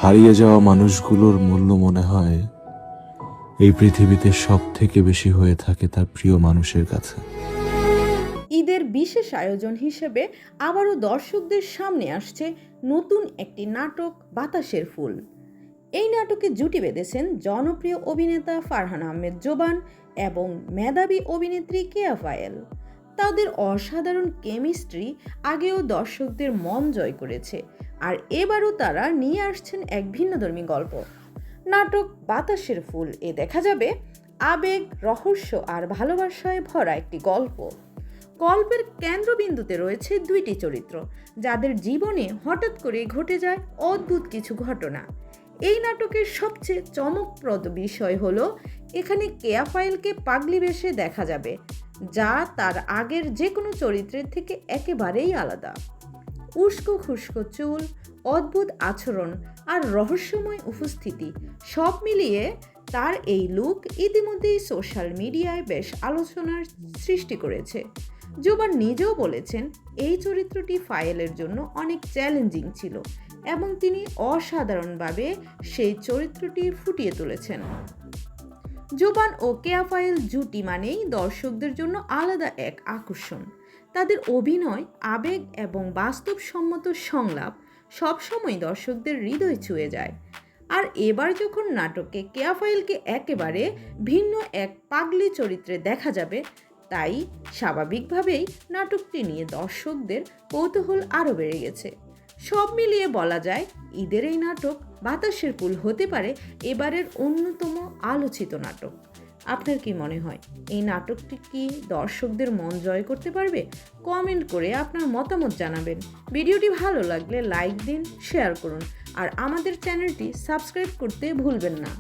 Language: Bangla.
হারিয়ে যাওয়া মানুষগুলোর মূল্য মনে হয় এই পৃথিবীতে সব থেকে বেশি হয়ে থাকে তার প্রিয় মানুষের কাছে। ঈদের বিশেষ আয়োজন হিসেবে আবারও দর্শকদের সামনে আসছে নতুন একটি নাটক বাতাসের ফুল। এই নাটকে জুটি বেঁধেছেন জনপ্রিয় অভিনেতা ফারহান আহমেদ জোবান এবং মেধাবী অভিনেত্রী কেয়া পায়েল। তাদের অসাধারণ কেমিস্ট্রি আগেও দর্শকদের মন জয় করেছে, আর এবারও তারা নিয়ে আসছেন এক ভিন্নধর্মী গল্প। নাটক বাতাসের ফুল দেখা যাবে আবেগ, রহস্য আর ভালোবাসায় ভরা একটি গল্প। গল্পের কেন্দ্রবিন্দুতে রয়েছে দুইটি চরিত্র, যাদের জীবনে হঠাৎ করে ঘটে যায় অদ্ভুত কিছু ঘটনা। এই নাটকের সবচেয়ে চমকপ্রদ বিষয় হলো এখানে কেয়া পায়েলকে পাগলি বেশে দেখা যাবে, যা তার আগের যে কোনো চরিত্রের থেকে একেবারেই আলাদা। উস্কো খুস্কো চুল, অদ্ভুত আচরণ আর রহস্যময় উপস্থিতি সব মিলিয়ে তার এই লুক ইতিমধ্যেই সোশ্যাল মিডিয়ায় বেশ আলোচনার সৃষ্টি করেছে। জোবান নিজেও বলেছেন এই চরিত্রটি ফায়েলের জন্য অনেক চ্যালেঞ্জিং ছিল এবং তিনি অসাধারণভাবে সেই চরিত্রটি ফুটিয়ে তুলেছেন। জোবান ও কেয়া পায়েল জুটি মানেই দর্শকদের জন্য আলাদা এক আকর্ষণ। তাদের অভিনয়, আবেগ এবং বাস্তবসম্মত সংলাপ সবসময় দর্শকদের হৃদয় ছুঁয়ে যায়। আর এবার যখন নাটকে কেয়া পায়েলকে একেবারে ভিন্ন এক পাগলি চরিত্রে দেখা যাবে, তাই স্বাভাবিকভাবেই নাটকটি নিয়ে দর্শকদের কৌতূহল আরও বেড়ে গেছে। সব মিলিয়ে বলা যায় ঈদের এই নাটক বাতাসের ফুল হতে পারে এবারের অন্যতম আলোচিত নাটক। আপনার কি মনে হয় এই নাটকটি কি দর্শকদের মন জয় করতে পারবে? কমেন্ট করে আপনার মতামত জানাবেন। ভিডিওটি ভালো লাগলে লাইক দিন, শেয়ার করুন আর আমাদের চ্যানেলটি সাবস্ক্রাইব করতে ভুলবেন না।